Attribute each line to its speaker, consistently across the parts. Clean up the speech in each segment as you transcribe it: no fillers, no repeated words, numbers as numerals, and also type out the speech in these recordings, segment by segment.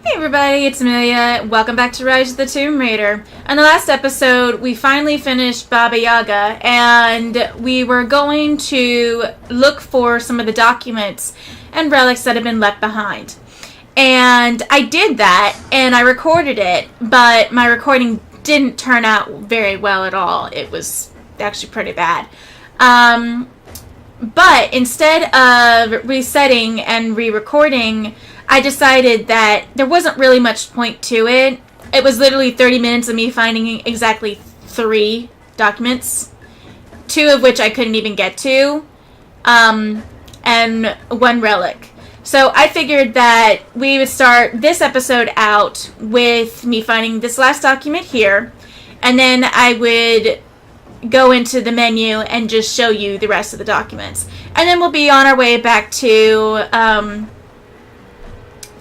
Speaker 1: Hey everybody, it's Amelia. Welcome back to Rise of the Tomb Raider. In the last episode, we finally finished Baba Yaga, and we were going to look for some of the documents and relics that had been left behind. And I did that, and I recorded it, but my recording didn't turn out very well at all. It was actually pretty bad. But instead of resetting and re-recording, I decided that there wasn't really much point to it. It was literally 30 minutes of me finding exactly 3 documents, 2 of which I couldn't even get to, and 1 relic. So I figured that we would start this episode out with me finding this last document here, and then I would go into the menu and just show you the rest of the documents. And then we'll be on our way back to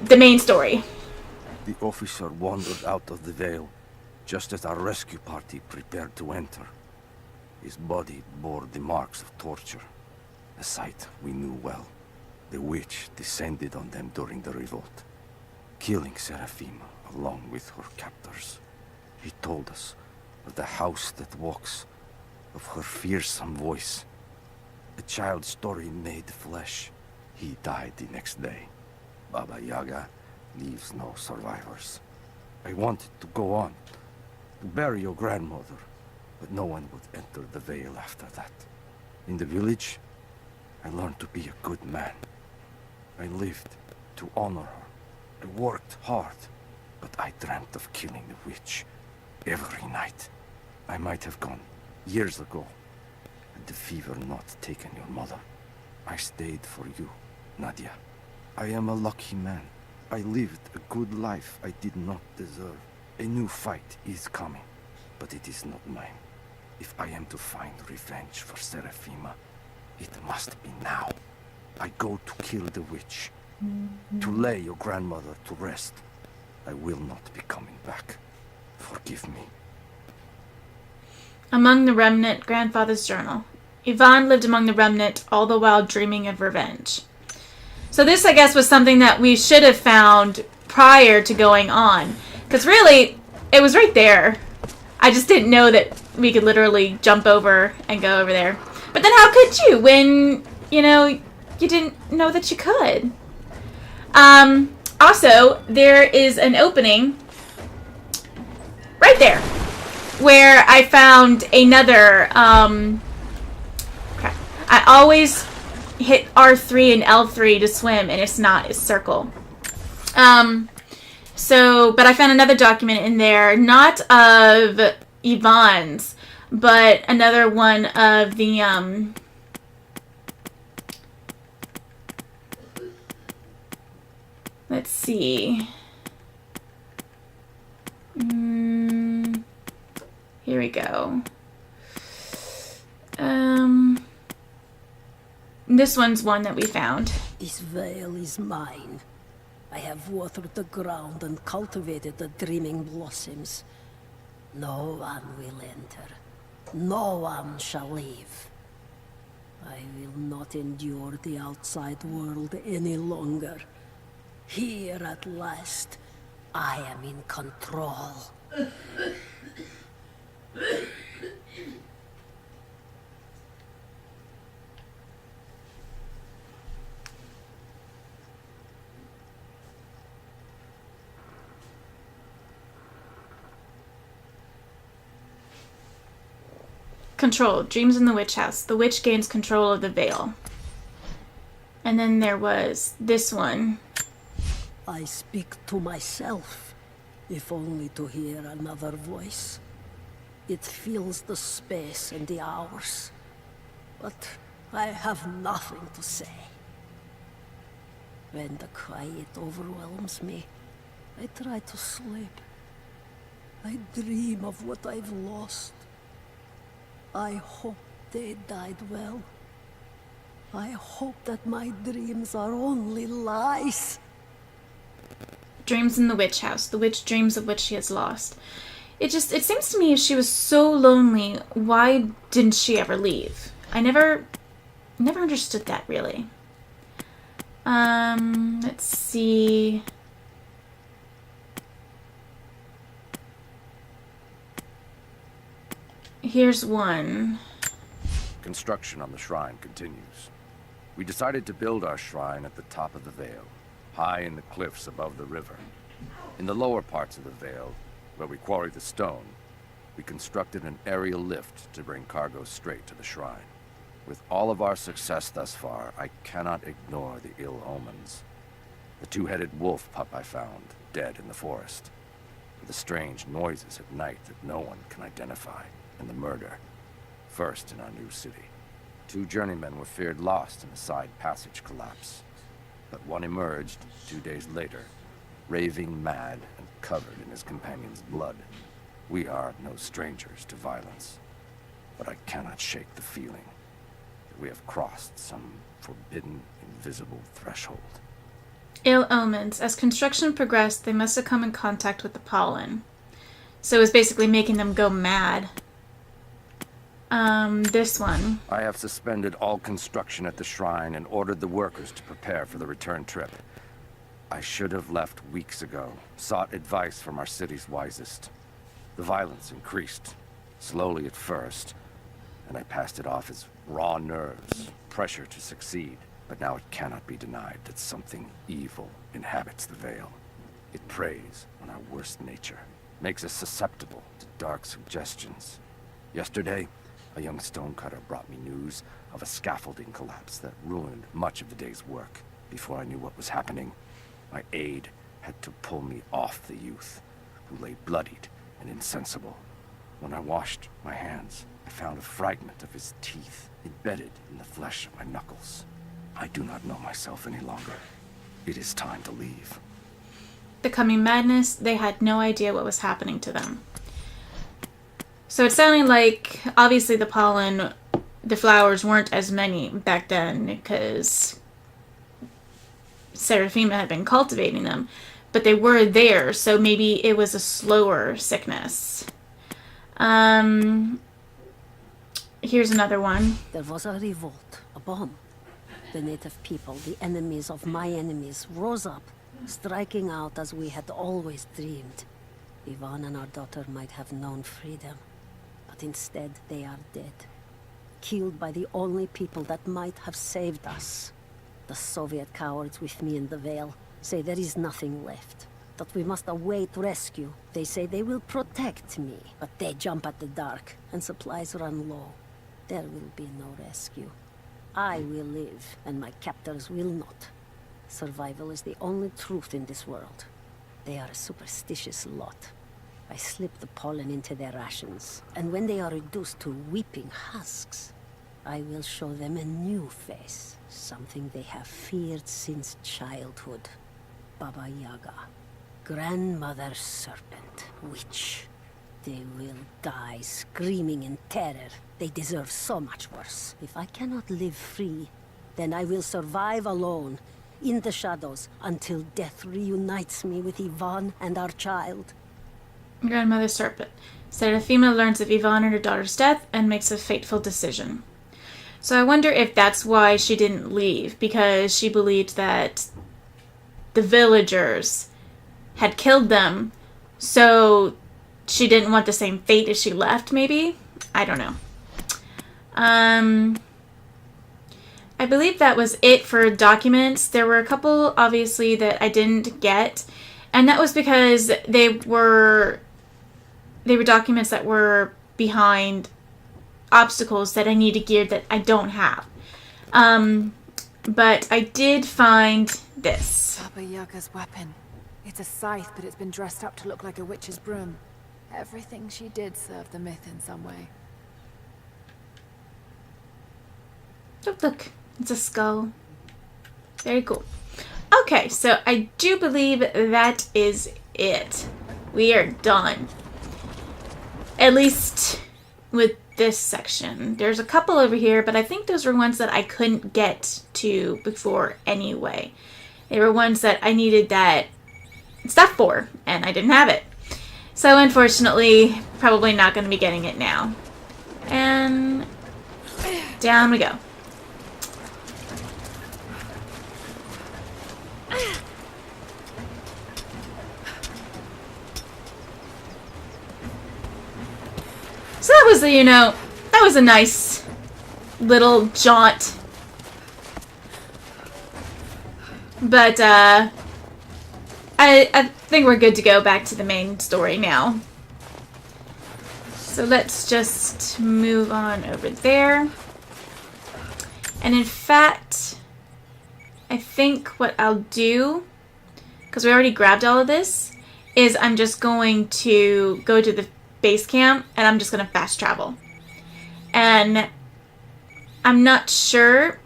Speaker 1: the main story.
Speaker 2: The officer wandered out of the veil just as our rescue party prepared to enter. His body bore the marks of torture, a sight we knew well. The witch descended on them during the revolt, killing Seraphima along with her captors. He told us of the house that walks, of her fearsome voice. A child's story made flesh. He died the next day. Baba Yaga leaves no survivors. I wanted to go on, to bury your grandmother, but no one would enter the veil after that. In the village, I learned to be a good man. I lived to honor her. I worked hard, but I dreamt of killing the witch every night. I might have gone years ago, had the fever not taken your mother. I stayed for you, Nadia. I am a lucky man. I lived a good life I did not deserve. A new fight is coming, but it is not mine. If I am to find revenge for Seraphima, it must be now. I go to kill the witch, to lay your grandmother to rest. I will not be coming back. Forgive me.
Speaker 1: Among the Remnant, Grandfather's Journal. Yvonne lived among the Remnant, all the while dreaming of revenge. So this, I guess, was something that we should have found prior to going on. Because really, it was right there. I just didn't know that we could literally jump over and go over there. But then how could you when, you didn't know that you could? Also, there is an opening right there where I found another, crap. I always hit R3 and L3 to swim, and it's circle. But I found another document in there, not of Yvonne's, but another one of the, let's see. Here we go. This one's one that we found.
Speaker 3: This veil is mine. I have watered the ground and cultivated the dreaming blossoms. No one will enter. No one shall leave. I will not endure the outside world any longer. Here at last, I am in control.
Speaker 1: Control. Dreams in the witch house. The witch gains control of the veil. And then there was this one.
Speaker 3: I speak to myself, if only to hear another voice. It fills the space and the hours, but I have nothing to say. When the quiet overwhelms me, I try to sleep. I dream of what I've lost. I hope they died well. I hope that my dreams are only lies.
Speaker 1: Dreams in the witch house. The witch dreams of what she has lost. It seems to me if she was so lonely, why didn't she ever leave? I never understood that, really. Let's see. Here's one.
Speaker 2: Construction on the shrine continues. We decided to build our shrine at the top of the Vale, high in the cliffs above the river. In the lower parts of the Vale, where we quarry the stone, we constructed an aerial lift to bring cargo straight to the shrine. With all of our success thus far, I cannot ignore the ill omens. The two-headed wolf pup I found, dead in the forest. The strange noises at night that no one can identify, and the murder. First in our new city. 2 journeymen were feared lost in a side passage collapse. But one emerged 2 days later, raving mad and covered in his companion's blood. We are no strangers to violence, but I cannot shake the feeling that we have crossed some forbidden, invisible threshold.
Speaker 1: Ill omens. As construction progressed, they must have come in contact with the pollen. So it was basically making them go mad. This one.
Speaker 2: I have suspended all construction at the shrine and ordered the workers to prepare for the return trip. I should have left weeks ago, sought advice from our city's wisest. The violence increased, slowly at first, and I passed it off as raw nerves, pressure to succeed. But now it cannot be denied that something evil inhabits the Vale. It preys on our worst nature, makes us susceptible to dark suggestions. Yesterday, a young stonecutter brought me news of a scaffolding collapse that ruined much of the day's work. Before I knew what was happening, my aide had to pull me off the youth, who lay bloodied and insensible. When I washed my hands, I found a fragment of his teeth embedded in the flesh of my knuckles. I do not know myself any longer. It is time to leave.
Speaker 1: The coming madness, they had no idea what was happening to them. So it sounded like, obviously the pollen, the flowers weren't as many back then because Seraphima had been cultivating them. But they were there, so maybe it was a slower sickness. Here's another one.
Speaker 3: There was a revolt, a bomb. The native people, the enemies of my enemies, rose up, striking out as we had always dreamed. Ivan and our daughter might have known freedom, but instead they are dead. Killed by the only people that might have saved us. The Soviet cowards with me in the Vale say there is nothing left, that we must await rescue. They say they will protect me, but they jump at the dark, and supplies run low. There will be no rescue. I will live, and my captors will not. Survival is the only truth in this world. They are a superstitious lot. I slip the pollen into their rations, and when they are reduced to weeping husks, I will show them a new face, something they have feared since childhood. Baba Yaga, grandmother serpent, witch. They will die screaming in terror. They deserve so much worse. If I cannot live free, then I will survive alone, in the shadows, until death reunites me with Ivan and our child.
Speaker 1: Grandmother Serpent. Seraphima learns of Ivan and her daughter's death and makes a fateful decision. So I wonder if that's why she didn't leave, because she believed that the villagers had killed them, so she didn't want the same fate as she left, maybe? I don't know. I believe that was it for documents. There were a couple, obviously, that I didn't get, and that was because they were documents that were behind obstacles that I needed gear that I don't have. But I did find this.
Speaker 4: Baba Yaga's weapon. It's a scythe, but it's been dressed up to look like a witch's broom. Everything she did served the myth in some way.
Speaker 1: Oh, look. It's a skull. Very cool. Okay, so I do believe that is it. We are done. At least with this section. There's a couple over here, but I think those were ones that I couldn't get to before anyway. They were ones that I needed that stuff for, and I didn't have it. So unfortunately, probably not going to be getting it now. And down we go. So that was a, that was a nice little jaunt. But, I think we're good to go back to the main story now. So let's just move on over there. And in fact, I think what I'll do, because we already grabbed all of this, is I'm just going to go to the base camp and I'm just going to fast travel. And I'm not sure.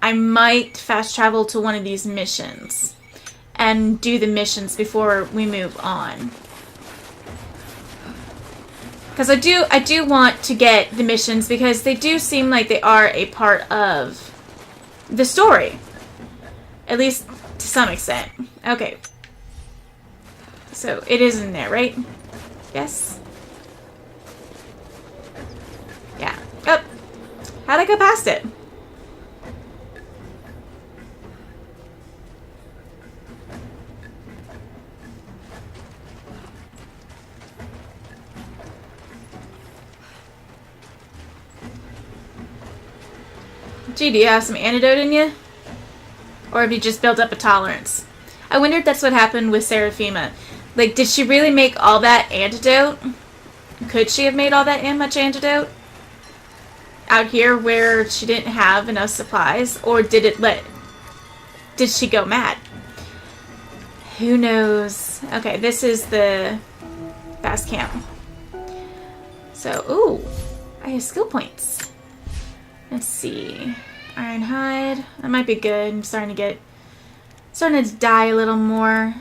Speaker 1: I might fast travel to one of these missions and do the missions before we move on. Because I do want to get the missions because they do seem like they are a part of the story. At least to some extent. Okay. So it is in there, right? Yes? Yeah. Oh! How'd I go past it? Gee, do you have some antidote in you? Or have you just built up a tolerance? I wonder if that's what happened with Seraphima. Like, did she really make all that antidote? Could she have made all that much antidote? Out here where she didn't have enough supplies? Or did she go mad? Who knows? Okay, this is the fast camp. So, ooh, I have skill points. Let's see. Iron hide. That might be good. I'm starting to die a little more.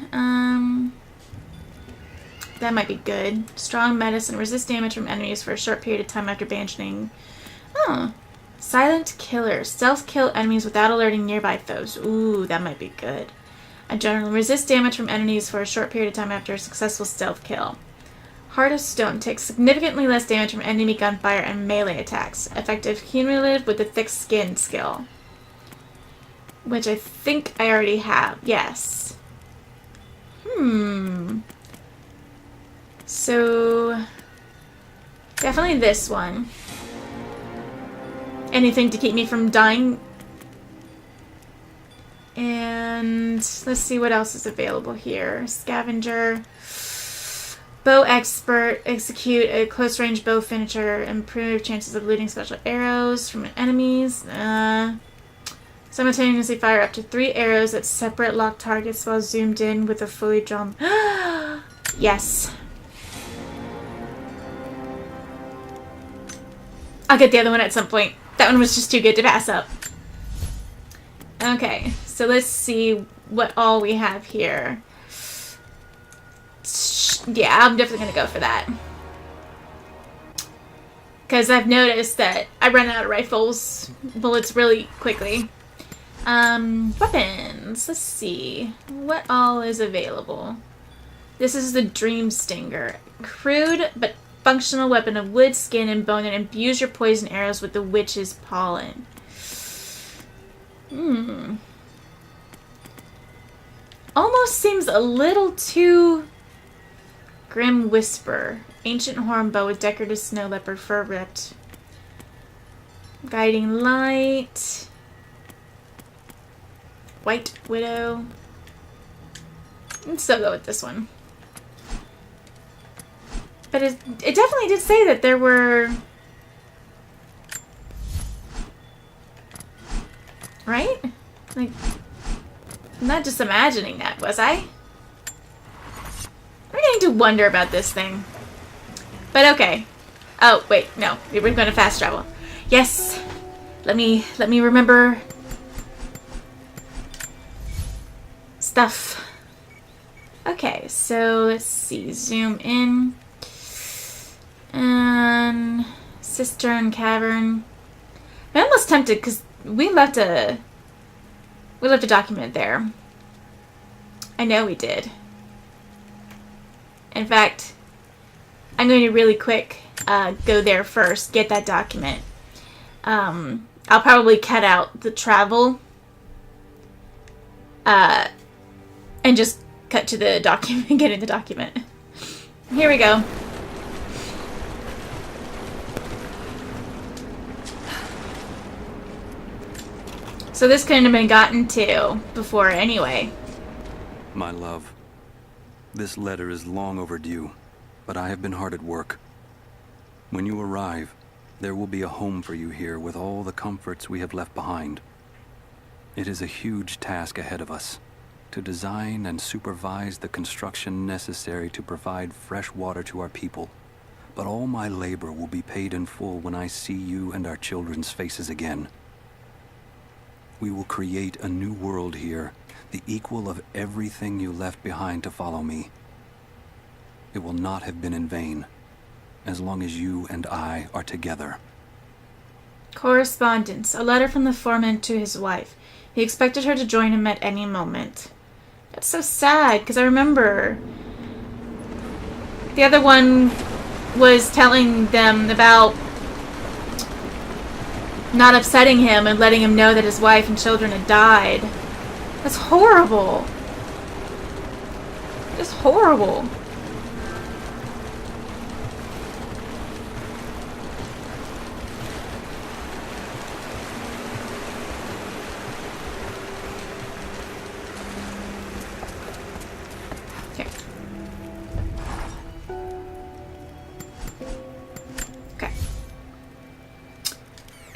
Speaker 1: That might be good. Strong medicine. Resist damage from enemies for a short period of time after banishing. Oh. Silent killer. Stealth kill enemies without alerting nearby foes. Ooh, that might be good. Adrenaline. Resist damage from enemies for a short period of time after a successful stealth kill. Heart of Stone takes significantly less damage from enemy gunfire and melee attacks. Effective cumulative with the thick skin skill. Which I think I already have. Yes. So, definitely this one. Anything to keep me from dying. And let's see what else is available here. Scavenger. Bow expert, execute a close range bow finisher, improve chances of looting special arrows from enemies. Simultaneously fire up to 3 arrows at separate locked targets while zoomed in with a fully drawn. Yes. I'll get the other one at some point. That one was just too good to pass up. Okay, so let's see what all we have here. Yeah, I'm definitely going to go for that. Because I've noticed that I run out of rifles bullets really quickly. Weapons. Let's see. What all is available? This is the Dream Stinger. Crude but functional weapon of wood, skin, and bone that imbues your poison arrows with the witch's pollen. Almost seems a little too... Grim Whisper. Ancient horn bow with decorative snow leopard fur ripped. Guiding Light. White Widow. Let's still go with this one. But it definitely did say that there were... Right? Like, I'm not just imagining that, was I? I'm beginning to wonder about this thing. But okay. Oh, wait, no. We're going to fast travel. Yes! Let me remember... stuff. Okay, so let's see. Zoom in. And... Cistern Cavern. I'm almost tempted because we left a document there. I know we did. In fact, I'm going to really quick go there first, get that document. I'll probably cut out the travel and just cut to the document, getting the document. Here we go. So this couldn't have been gotten to before anyway.
Speaker 5: My love, this letter is long overdue, but I have been hard at work. When you arrive, there will be a home for you here with all the comforts we have left behind. It is a huge task ahead of us, to design and supervise the construction necessary to provide fresh water to our people. But all my labor will be paid in full when I see you and our children's faces again. We will create a new world here, the equal of everything you left behind to follow me. It will not have been in vain, as long as you and I are together.
Speaker 1: Correspondence. A letter from the foreman to his wife. He expected her to join him at any moment. That's so sad, because I remember the other one was telling them about not upsetting him and letting him know that his wife and children had died. That's horrible. Just horrible.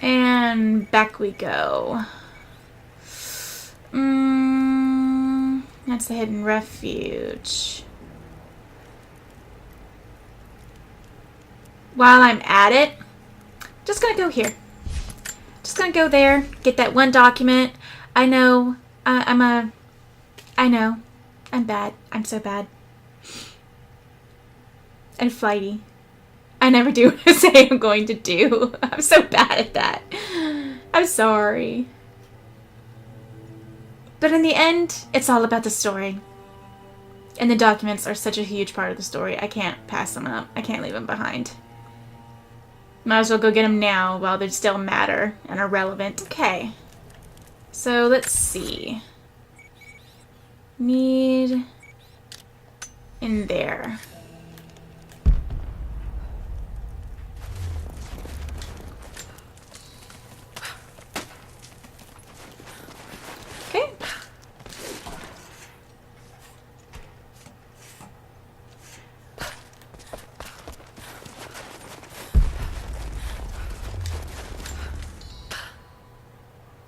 Speaker 1: And back we go. That's the hidden refuge. While I'm at it, just gonna go here. Just gonna go there, get that one document. I know, I know, I'm bad. I'm so bad. And flighty. I never do what I say I'm going to do. I'm so bad at that. I'm sorry. But in the end, it's all about the story. And the documents are such a huge part of the story. I can't pass them up. I can't leave them behind. Might as well go get them now while they still matter and are relevant. Okay. So let's see. Need in there. Okay.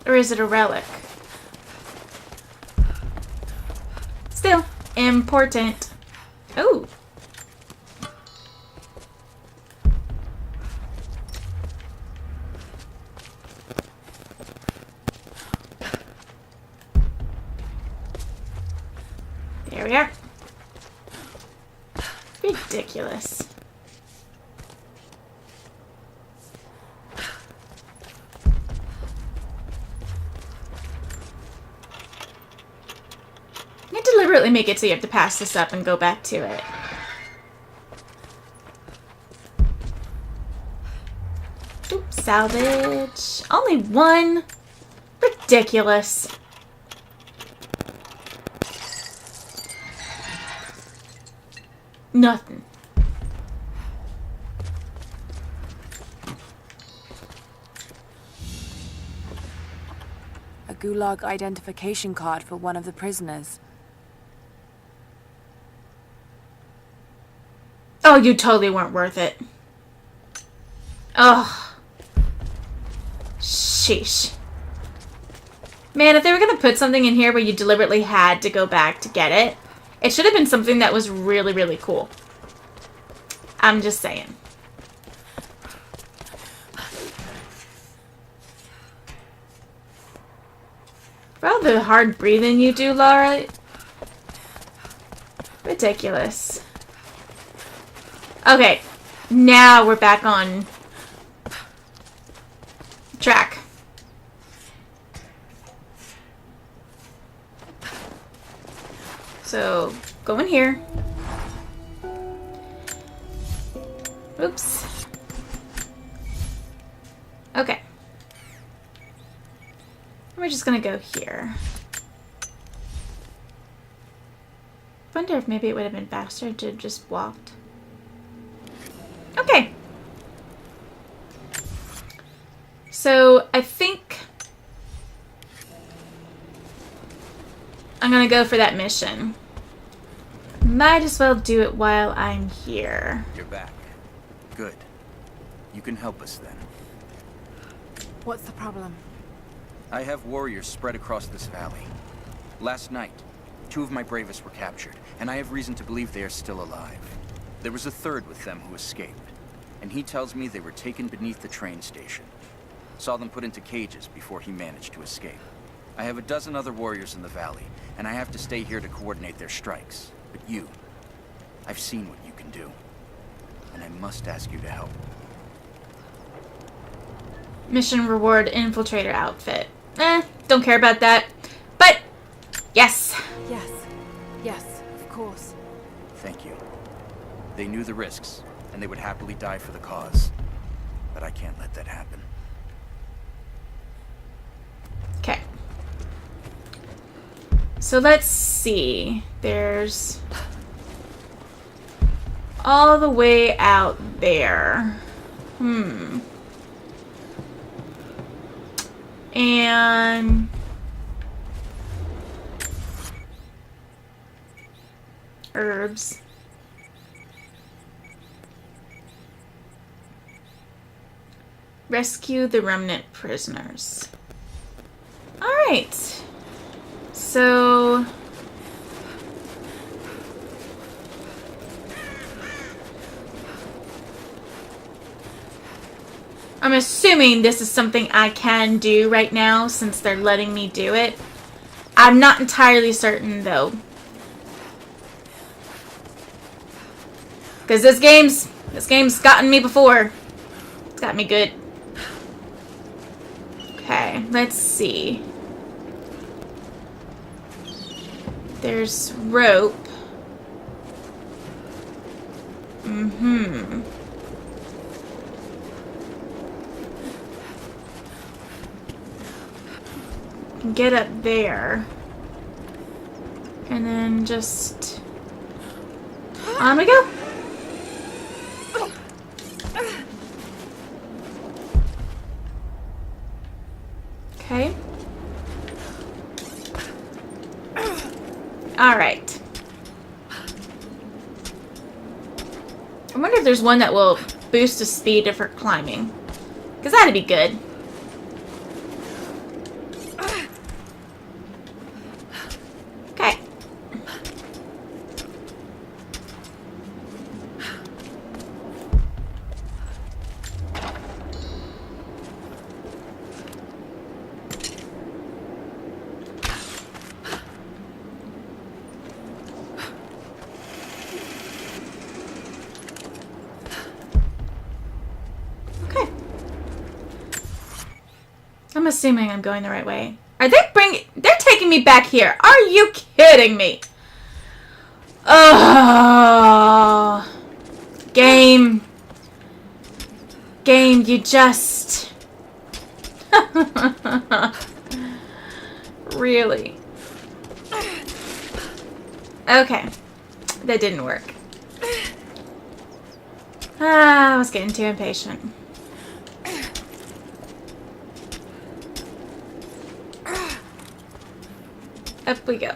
Speaker 1: Or is it a relic? Still important. Oh. There we are. Ridiculous. I deliberately make it so you have to pass this up and go back to it. Oops, salvage. Only one? Ridiculous. Nothing.
Speaker 4: A Gulag identification card for one of the prisoners.
Speaker 1: Oh, you totally weren't worth it. Ugh. Sheesh. Man, if they were gonna put something in here where you deliberately had to go back to get it, it should have been something that was really, really cool. I'm just saying. For all the hard breathing you do, Laura. Ridiculous. Okay, now we're back on track. So, go in here. Oops. Okay. We're just gonna go here. Wonder if maybe it would have been faster to just walked. Okay. So, I think I'm gonna go for that mission. Might as well do it while I'm here.
Speaker 6: You're back. Good. You can help us then.
Speaker 4: What's the problem?
Speaker 6: I have warriors spread across this valley. Last night, 2 of my bravest were captured, and I have reason to believe they are still alive. There was a third with them who escaped, and he tells me they were taken beneath the train station. Saw them put into cages before he managed to escape. I have a dozen other warriors in the valley, and I have to stay here to coordinate their strikes. But you, I've seen what you can do, and I must ask you to help.
Speaker 1: Mission reward infiltrator outfit. Don't care about that. But, yes.
Speaker 4: Yes. Yes, of course.
Speaker 6: Thank you. They knew the risks, and they would happily die for the cause. But I can't let that happen.
Speaker 1: Okay. So let's see. There's all the way out there. And herbs. Rescue the remnant prisoners. Alright. So I'm assuming this is something I can do right now since they're letting me do it. I'm not entirely certain though. Because this game's gotten me before. It's got me good. Okay, let's see. There's rope. Can get up there. And then just on we go. Okay. Alright. I wonder if there's one that will boost the speed of her climbing. Because that'd be good. Okay. I'm assuming I'm going the right way. Are they they're taking me back here. Are you kidding me? Oh. Game, you just... Really? Okay. That didn't work. I was getting too impatient. Up we go.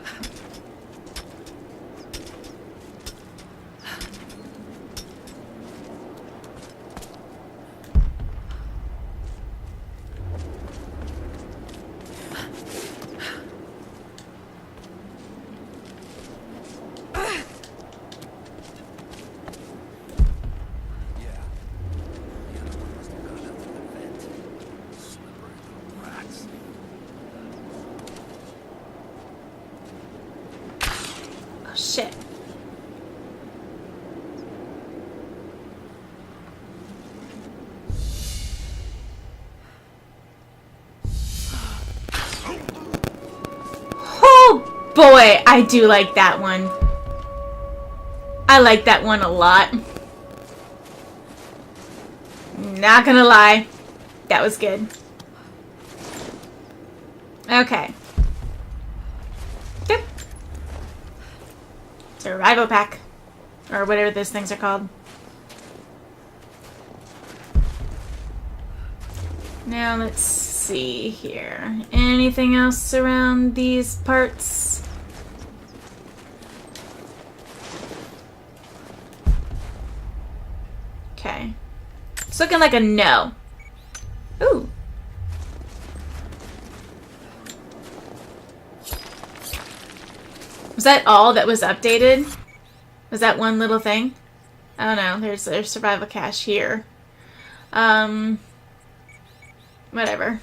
Speaker 1: Shit. Oh boy, I do like that one. I like that one a lot. Not gonna lie. That was good. Okay. Yep. Survival pack. Or whatever those things are called. Now let's see here. Anything else around these parts? It's looking like a no. Ooh. Was that all that was updated? Was that one little thing? I don't know. There's survival cache here. Whatever.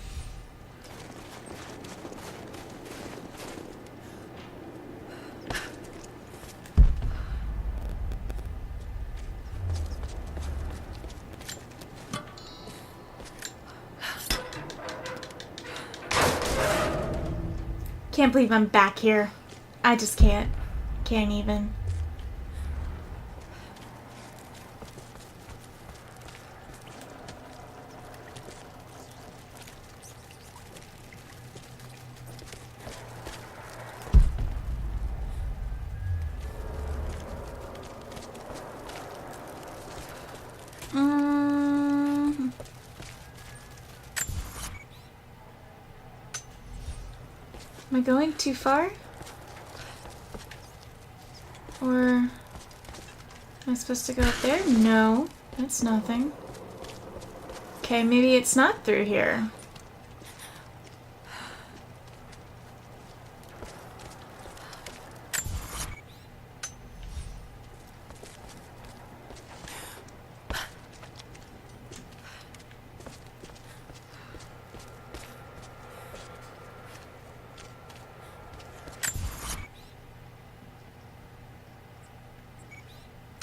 Speaker 1: Can't believe I'm back here. I just can't. Can't even. Am I going too far? Or am I supposed to go up there? No, that's nothing. Okay, maybe it's not through here.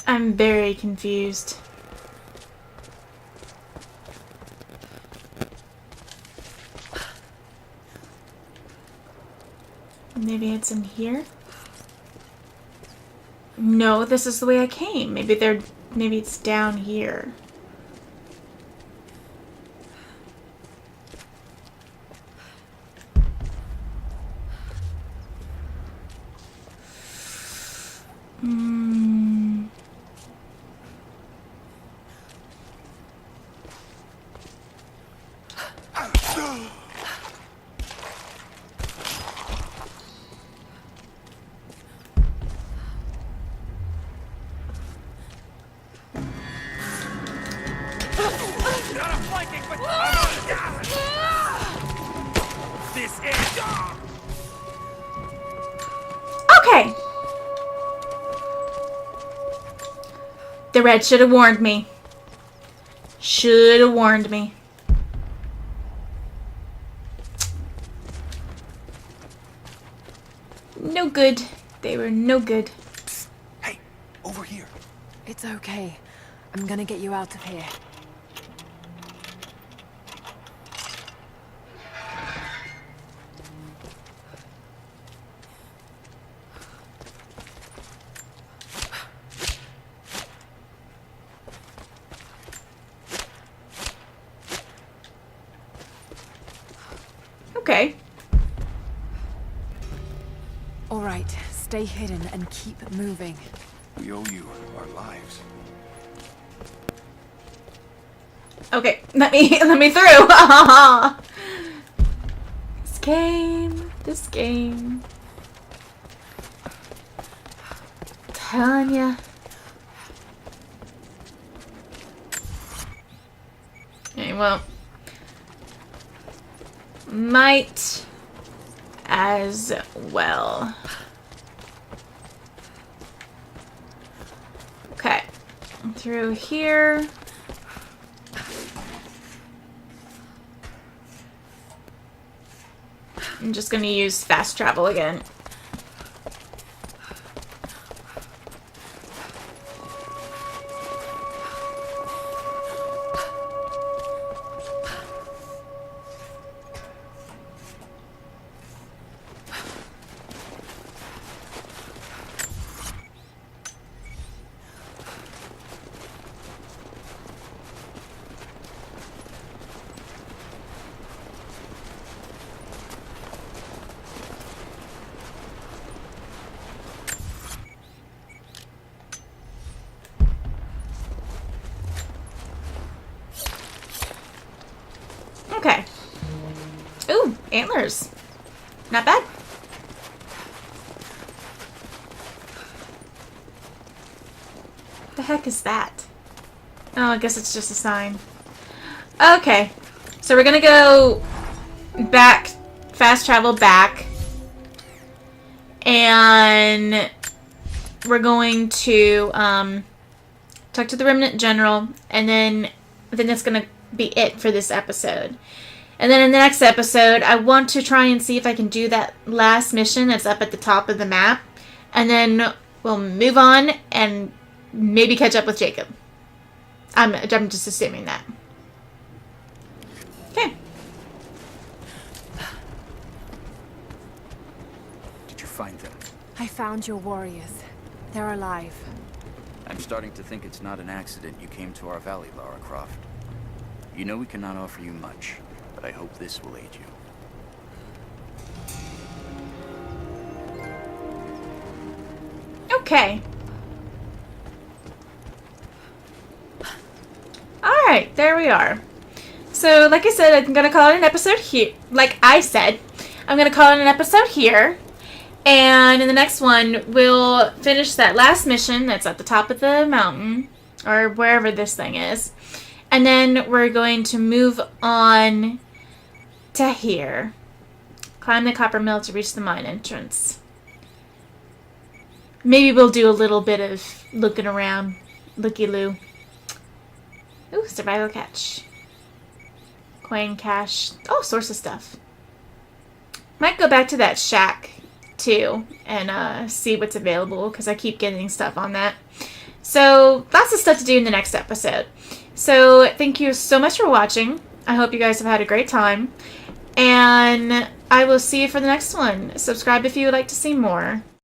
Speaker 1: I'm very confused. Maybe it's in here? No, this is the way I came. Maybe it's down here. Okay. The red should have warned me. Should have warned me. No good. They were no good.
Speaker 6: Hey, over here.
Speaker 4: It's okay. I'm gonna get you out of here.
Speaker 1: Okay.
Speaker 4: All right, stay hidden and keep moving.
Speaker 6: We owe you our lives.
Speaker 1: Okay, let me through. This game. Telling ya. Okay, well, might as well. Okay, through here. I'm just gonna use fast travel again. Okay. Ooh, antlers. Not bad. The heck is that? Oh, I guess it's just a sign. Okay. So we're gonna go back, fast travel back. And we're going to talk to the Remnant General, and then that's gonna be it for this episode. And then in the next episode, I want to try and see if I can do that last mission that's up at the top of the map. And then we'll move on and maybe catch up with Jacob. I'm just assuming that. Okay.
Speaker 6: Did you find them?
Speaker 4: I found your warriors. They're alive.
Speaker 6: I'm starting to think it's not an accident you came to our valley, Lara Croft. You know we cannot offer you much, but I hope this will aid you.
Speaker 1: Okay. Alright, there we are. So, like I said, I'm going to call it an episode here. Like I said, I'm going to call it an episode here. And in the next one, we'll finish that last mission that's at the top of the mountain, or wherever this thing is. And then we're going to move on to here. Climb the copper mill to reach the mine entrance. Maybe we'll do a little bit of looking around. Looky-loo. Ooh, survival catch. Coin cache. Oh, source of stuff. Might go back to that shack too and see what's available, because I keep getting stuff on that. So lots of stuff to do in the next episode. So thank you so much for watching. I hope you guys have had a great time, and I will see you for the next one. Subscribe if you would like to see more.